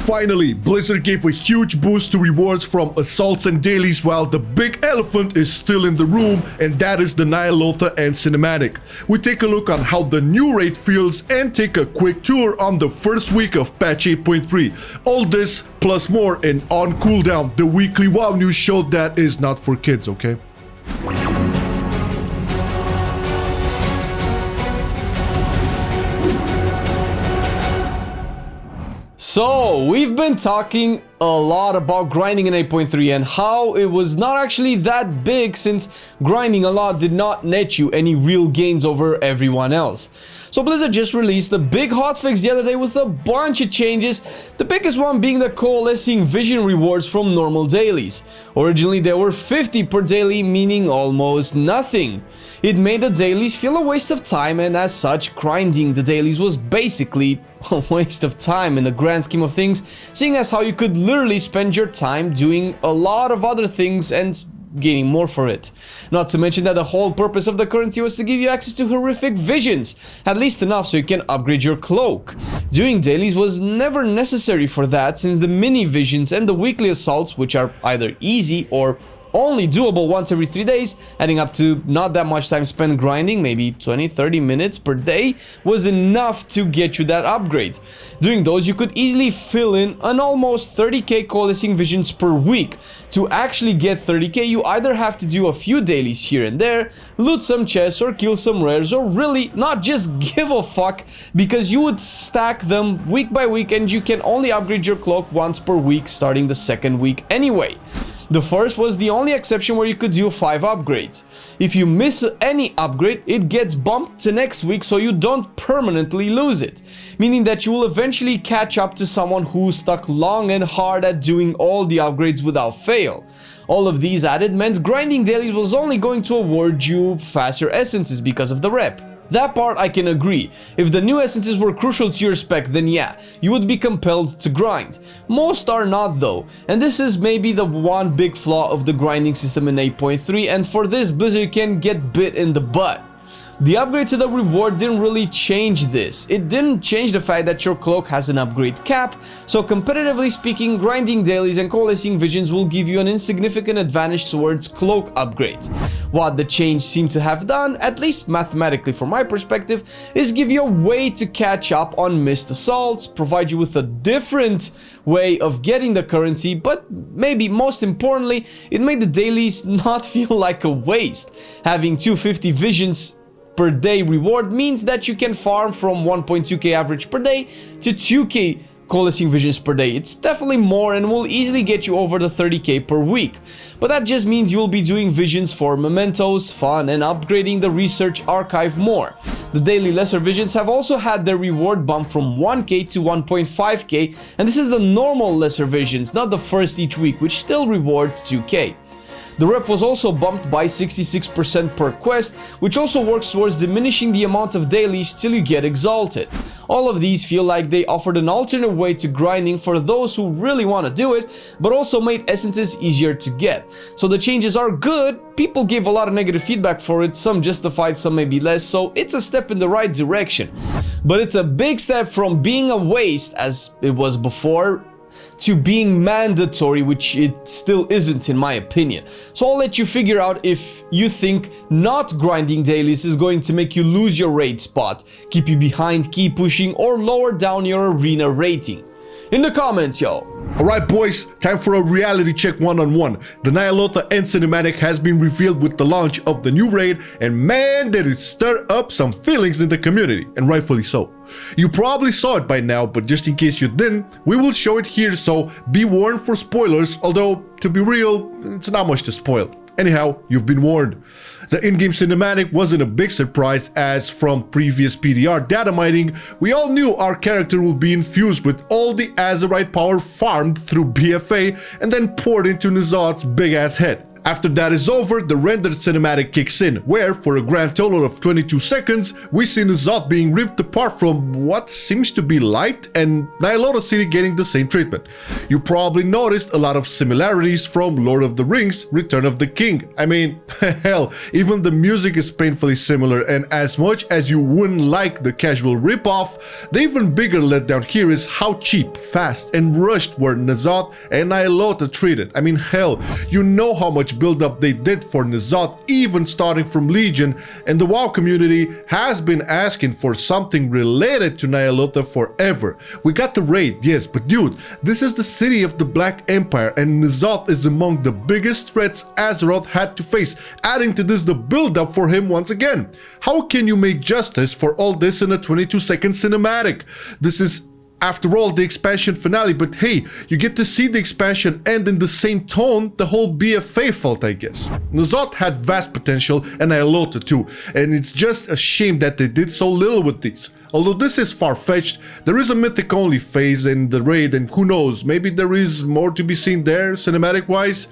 Finally, Blizzard gave a huge boost to rewards from assaults and dailies while the big elephant is still in the room, and that is the Ny'Alotha and cinematic. We take a look on how the new raid feels and take a quick tour on the first week of patch 8.3. All this plus more in On Cooldown, the weekly WoW news show that is not for kids, okay? So, we've been talking a lot about grinding in 8.3 and how it was not actually that big since grinding a lot did not net you any real gains over everyone else. So Blizzard just released the big hotfix the other day with a bunch of changes, the biggest one being the coalescing vision rewards from normal dailies. Originally there were 50 per daily, meaning almost nothing. It made the dailies feel a waste of time, and as such, grinding the dailies was basically a waste of time in the grand scheme of things, seeing as how you could literally spend your time doing a lot of other things and gaining more for it. Not to mention that the whole purpose of the currency was to give you access to horrific visions, at least enough so you can upgrade your cloak. Doing dailies was never necessary for that, since the mini visions and the weekly assaults, which are either easy or only doable once every 3 days, adding up to not that much time spent grinding, maybe 20-30 minutes per day, was enough to get you that upgrade. Doing those, you could easily fill in an almost 30k coalescing visions per week. To actually get 30k, you either have to do a few dailies here and there, loot some chests or kill some rares, or really not just give a fuck, because you would stack them week by week and you can only upgrade your cloak once per week starting the second week anyway. The first was the only exception where you could do 5 upgrades. If you miss any upgrade, it gets bumped to next week so you don't permanently lose it, meaning that you will eventually catch up to someone who stuck long and hard at doing all the upgrades without fail. All of these added meant grinding dailies was only going to award you faster essences because of the rep. That part I can agree. If the new essences were crucial to your spec, then yeah, you would be compelled to grind. Most are not though, and this is maybe the one big flaw of the grinding system in 8.3, and for this Blizzard can get bit in the butt. The upgrade to the reward didn't really change this. It didn't change the fact that your cloak has an upgrade cap, so competitively speaking, grinding dailies and coalescing visions will give you an insignificant advantage towards cloak upgrades. What the change seemed to have done, at least mathematically from my perspective, is give you a way to catch up on missed assaults, provide you with a different way of getting the currency, but maybe most importantly, it made the dailies not feel like a waste. Having 250 visions per day reward means that you can farm from 1.2k average per day to 2k coalescing visions per day. It's definitely more and will easily get you over the 30k per week. But that just means you'll be doing visions for mementos, fun, and upgrading the research archive more. The daily lesser visions have also had their reward bump from 1k to 1.5k, and this is the normal lesser visions, not the first each week, which still rewards 2k. The rep was also bumped by 66% per quest, which also works towards diminishing the amount of dailies till you get exalted. All of these feel like they offered an alternate way to grinding for those who really want to do it, but also made essences easier to get. So the changes are good. People gave a lot of negative feedback for it, some justified, some maybe less, so it's a step in the right direction. But it's a big step from being a waste, as it was before, to being mandatory, which it still isn't in my opinion. So I'll let you figure out if you think not grinding dailies is going to make you lose your raid spot, keep you behind key pushing, or lower down your arena rating. In the comments, yo. Alright boys, time for a reality check one-on-one. The Ny'Alotha and cinematic has been revealed with the launch of the new raid, and man did it stir up some feelings in the community, and rightfully so. You probably saw it by now, but just in case you didn't, we will show it here, so be warned for spoilers, although to be real, it's not much to spoil. Anyhow, you've been warned. The in-game cinematic wasn't a big surprise, as from previous PDR data mining, we all knew our character would be infused with all the Azerite power farmed through BFA and then poured into N'Alotha's big ass head. After that is over, the rendered cinematic kicks in, where for a grand total of 22 seconds, we see N'Zoth being ripped apart from what seems to be light and Ny'Alotha City getting the same treatment. You probably noticed a lot of similarities from Lord of the Rings, Return of the King. I mean, hell, even the music is painfully similar, and as much as you wouldn't like the casual ripoff, the even bigger letdown here is how cheap, fast, and rushed were N'Zoth and Ny'Alotha treated. I mean, hell, you know how much build-up they did for N'Zoth, even starting from Legion, and the WoW community has been asking for something related to Ny'Alotha forever. We got the raid, yes, but dude, this is the city of the Black Empire, and N'Zoth is among the biggest threats Azeroth had to face, adding to this the build-up for him once again. How can you make justice for all this in a 22-second cinematic? This is, after all, the expansion finale, but hey, you get to see the expansion end in the same tone the whole BFA felt, I guess. N'Zoth had vast potential, and Ny'Alotha too, and it's just a shame that they did so little with these. Although this is far-fetched, there is a mythic-only phase in the raid, and who knows, maybe there is more to be seen there, cinematic-wise.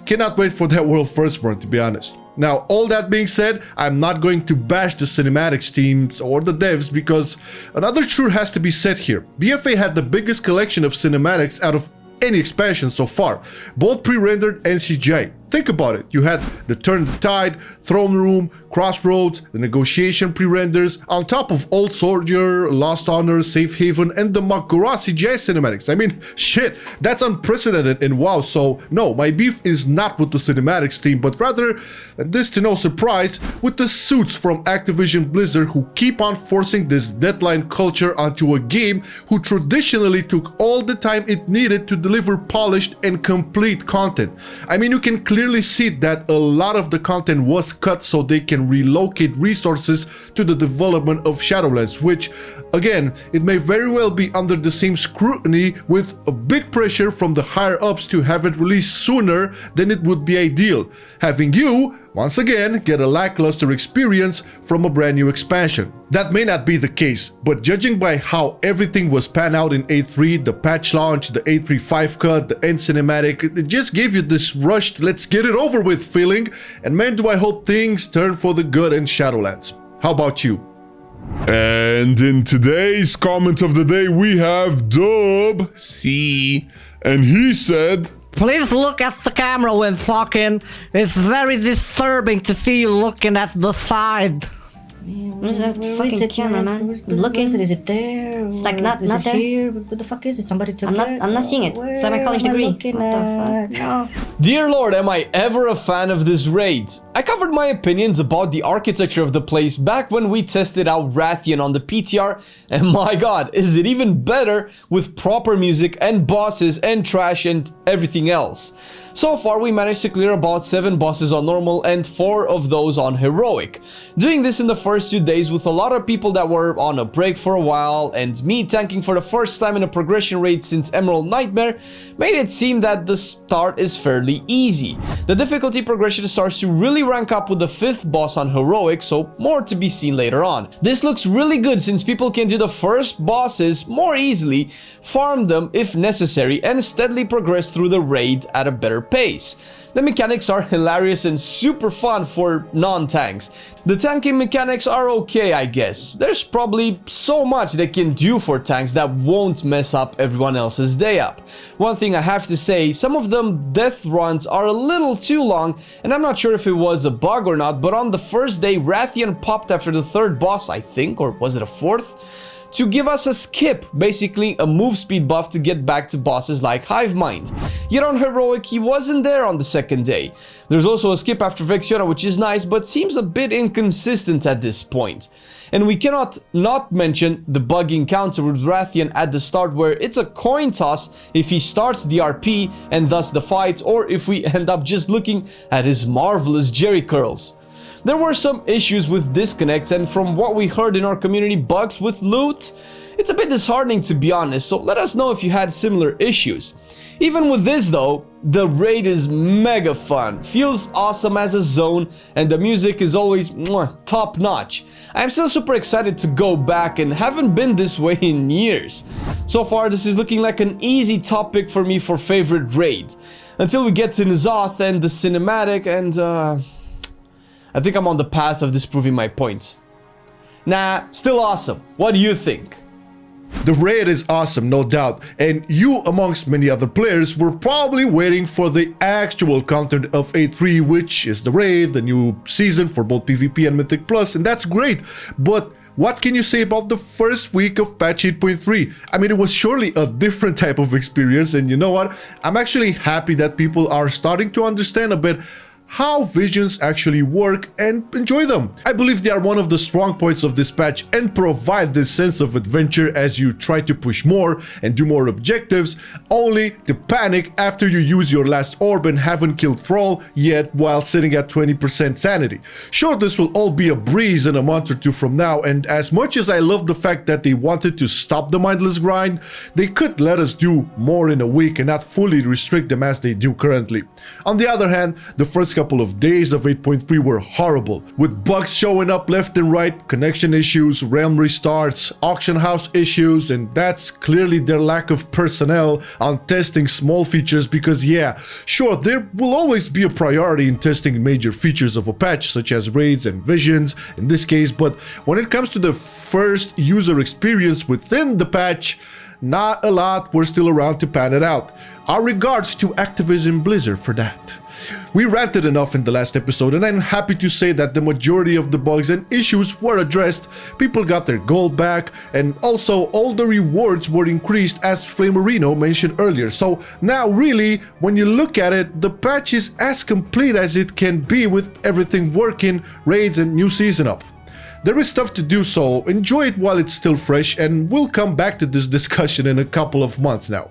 Cannot wait for that World Firstborn, to be honest. Now, all that being said, I'm not going to bash the cinematics teams or the devs, because another truth has to be said here. BFA had the biggest collection of cinematics out of any expansion so far, both pre-rendered and CGI. Think about it. You had the Turn the Tide, Throne Room, Crossroads, the Negotiation pre-renders, on top of Old Soldier, Lost Honor, Safe Haven, and the Mak'gora CGI cinematics. I mean, shit, that's unprecedented in WoW, so no, my beef is not with the cinematics team, but rather, and this to no surprise, with the suits from Activision Blizzard who keep on forcing this deadline culture onto a game who traditionally took all the time it needed to deliver polished and complete content. I mean, you can clearly see that a lot of the content was cut so they can relocate resources to the development of Shadowlands, which, again, it may very well be under the same scrutiny with a big pressure from the higher ups to have it released sooner than it would be ideal, having you, once again, get a lackluster experience from a brand new expansion. That may not be the case, but judging by how everything was panned out in A3, the patch launch, the A3.5 cut, the end cinematic, it just gave you this rushed, let's get it over with feeling, and man, do I hope things turn for the good in Shadowlands. How about you? And in today's comment of the day, we have Dub C, and he said, please look at the camera when talking. It's very disturbing to see you looking at the side. Where's that fucking camera, man? Looking. Is it there? It's like not there. Here? What the fuck is it? Somebody took it? I'm not seeing it. It's like my college degree. What the fuck? No. Dear Lord, am I ever a fan of this raid? I covered my opinions about the architecture of the place back when we tested out Rathian on the PTR, and my god, is it even better with proper music and bosses and trash and everything else. So far we managed to clear about 7 bosses on normal and 4 of those on heroic. Doing this in the first 2 days with a lot of people that were on a break for a while and me tanking for the first time in a progression raid since Emerald Nightmare made it seem that the start is fairly easy. The difficulty progression starts to really rank up with the 5th boss on heroic, so more to be seen later on. This looks really good since people can do the first bosses more easily, farm them if necessary, and steadily progress through the raid at a better pace. The mechanics are hilarious and super fun for non-tanks. The tanking mechanics are okay, I guess. There's probably so much they can do for tanks that won't mess up everyone else's day up. One thing I have to say, some of them death runs are a little too long, and I'm not sure if it was a bug or not, but on the first day Rathian popped after the 3rd boss, I think, or was it a 4th? To give us a skip, basically a move speed buff to get back to bosses like Hivemind. Yet on heroic he wasn't there on the 2nd day. There's also a skip after Vexiona, which is nice but seems a bit inconsistent at this point. And we cannot not mention the bug encounter with Rathian at the start, where it's a coin toss if he starts the RP and thus the fight, or if we end up just looking at his marvelous jerry curls. there were some issues with disconnects, and from what we heard in our community, bugs with loot. It's a bit disheartening, to be honest, so let us know if you had similar issues. Even with this though, the raid is mega fun, feels awesome as a zone, and the music is always top notch. I'm still super excited to go back and haven't been this way in years. So far this is looking like an easy topic for me for favorite raid. Until we get to Ny'Alotha and the cinematic, and I think I'm on the path of disproving my point. Nah, still awesome. What do you think? The raid is awesome, no doubt, and you, amongst many other players, were probably waiting for the actual content of 8.3, which is the raid, the new season for both PvP and Mythic Plus, and that's great, but what can you say about the first week of patch 8.3? I mean, it was surely a different type of experience, and you know what? I'm actually happy that people are starting to understand a bit how visions actually work and enjoy them. I believe they are one of the strong points of this patch and provide this sense of adventure as you try to push more and do more objectives, only to panic after you use your last orb and haven't killed Thrall yet while sitting at 20% sanity. Sure, this will all be a breeze in a month or two from now, and as much as I love the fact that they wanted to stop the mindless grind, they could let us do more in a week and not fully restrict them as they do currently. On the other hand, the first couple of days of 8.3 were horrible, with bugs showing up left and right, connection issues, realm restarts, auction house issues, and that's clearly their lack of personnel on testing small features, because yeah, sure, there will always be a priority in testing major features of a patch such as raids and visions in this case, but when it comes to the first user experience within the patch, not a lot were still around to pan it out. Our regards to Activision Blizzard for that. We ranted enough in the last episode, and I'm happy to say that the majority of the bugs and issues were addressed, people got their gold back, and also all the rewards were increased as Flamerino mentioned earlier. So now really, when you look at it, the patch is as complete as it can be with everything working, raids and new season up. There is stuff to do, so enjoy it while it's still fresh, and we'll come back to this discussion in a couple of months now.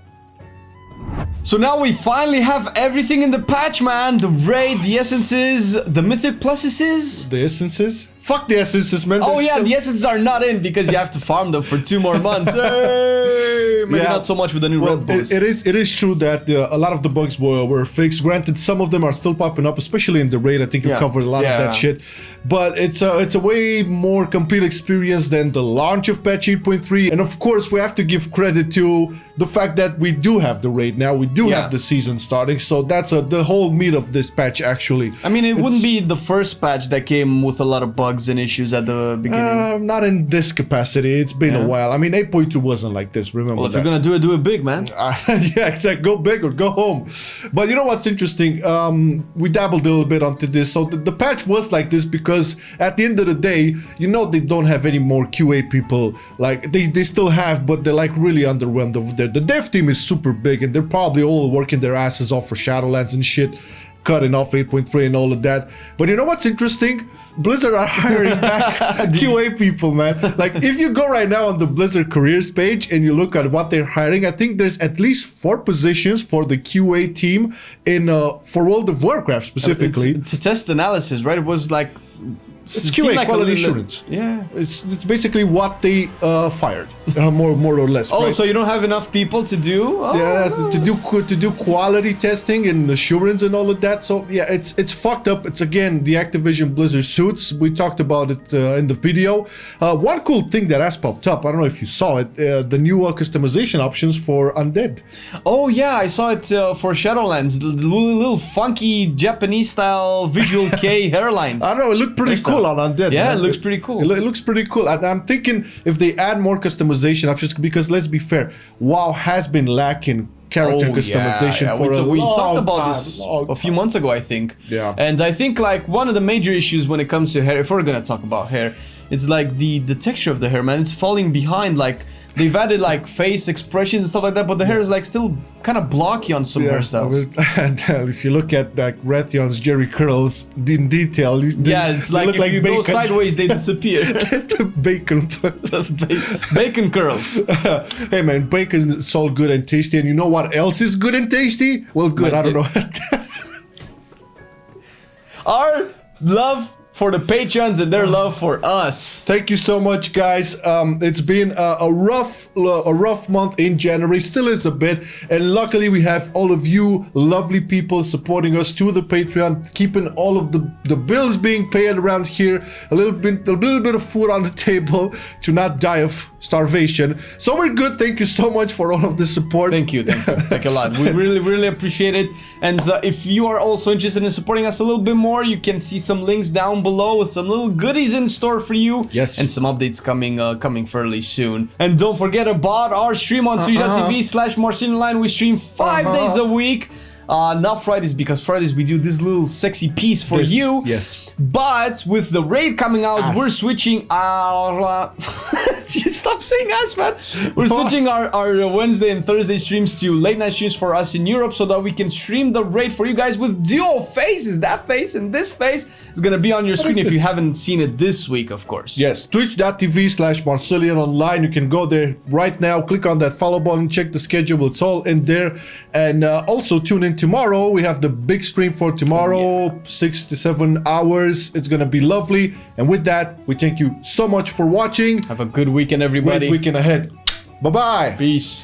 So now we finally have everything in the patch, man. The raid, the essences, the mythic pluses. The essences? Fuck the essences, man. Oh yeah, the essences are not in because you have to farm them for 2 more months. Hey! Maybe not so much with the new red boost. It is true that a lot of the bugs were fixed. Granted, some of them are still popping up, especially in the raid. I think you covered a lot of that shit. But it's a way more complete experience than the launch of patch 8.3. And of course, we have to give credit to the fact that we do have the raid now. We do have the season starting. So that's the whole meat of this patch, actually. I mean, it wouldn't be the first patch that came with a lot of bugs and issues at the beginning. Not in this capacity. It's been a while. I mean, 8.2 wasn't like this. Remember if you're gonna do it big, man. Yeah, exactly. Go big or go home. But you know what's interesting? We dabbled a little bit onto this. So the patch was like this because at the end of the day, you know, they don't have any more QA people. Like they still have, but they're like really underwhelmed over there. The dev team is super big, and they're probably all working their asses off for Shadowlands and shit, cutting off 8.3 and all of that. But you know what's interesting? Blizzard are hiring back QA people, man. Like if you go right now on the Blizzard careers page and you look at what they're hiring, I think there's at least 4 positions for the QA team in for World of Warcraft specifically. To test analysis, right? It was like it's QA, like quality assurance. Yeah, it's basically what they fired, more or less. Oh, right? so you don't have enough people to do? Oh, yeah, no. to do quality testing and assurance and all of that. So yeah, it's fucked up. It's again the Activision Blizzard suits. We talked about it in the video. One cool thing that has popped up, I don't know if you saw it, the new customization options for undead. Oh yeah, I saw it for Shadowlands. The little funky Japanese style visual K hairlines. I don't know, it looked pretty cool on undead. Yeah, man. It looks pretty cool. It looks pretty cool. And I'm thinking if they add more customization options, because let's be fair, WoW has been lacking character customization for a long time. We talked about this a few months ago, I think. Yeah. And I think like one of the major issues when it comes to hair, if we're gonna talk about hair, it's like the texture of the hair, man. It's falling behind. Like they've added like face expression and stuff like that, but the hair is like still kind of blocky on some hairstyles. And if you look at like Rathion's Jerry curls in detail, it's like if you go sideways, they disappear. Bacon. That's bacon curls. Hey man, bacon is all good and tasty, and you know what else is good and tasty? Well, good. I don't know. Our love for the patrons and their love for us. Thank you so much, guys. It's been a rough month in January, still is a bit, and luckily we have all of you lovely people supporting us to the Patreon, keeping all of the bills being paid around here, a little bit of food on the table to not die of starvation. So we're good. Thank you so much for all of the support. Thank you a lot. We really appreciate it. And if you are also interested in supporting us a little bit more, you can see some links down below with some little goodies in store for you. Yes. And some updates coming fairly soon. And don't forget about our stream on twitch.tv/MarcelianOnline. We stream 5 days a week. Not Fridays, because Fridays we do this little sexy piece for you. Yes. But with the raid coming out, we're switching our... Stop saying us, man. We're switching our Wednesday and Thursday streams to late night streams for us in Europe so that we can stream the raid for you guys with dual faces. That face and this face is going to be on your screen if you haven't seen it this week, of course. Yes, twitch.tv/MarcelianOnline. You can go there right now, click on that follow button, check the schedule, it's all in there. And also tune in tomorrow. We have the big stream for tomorrow, 6 to 7 hours. It's gonna be lovely. And with that, we thank you so much for watching. Have a good weekend, everybody. Great weekend ahead. Bye-bye. Peace.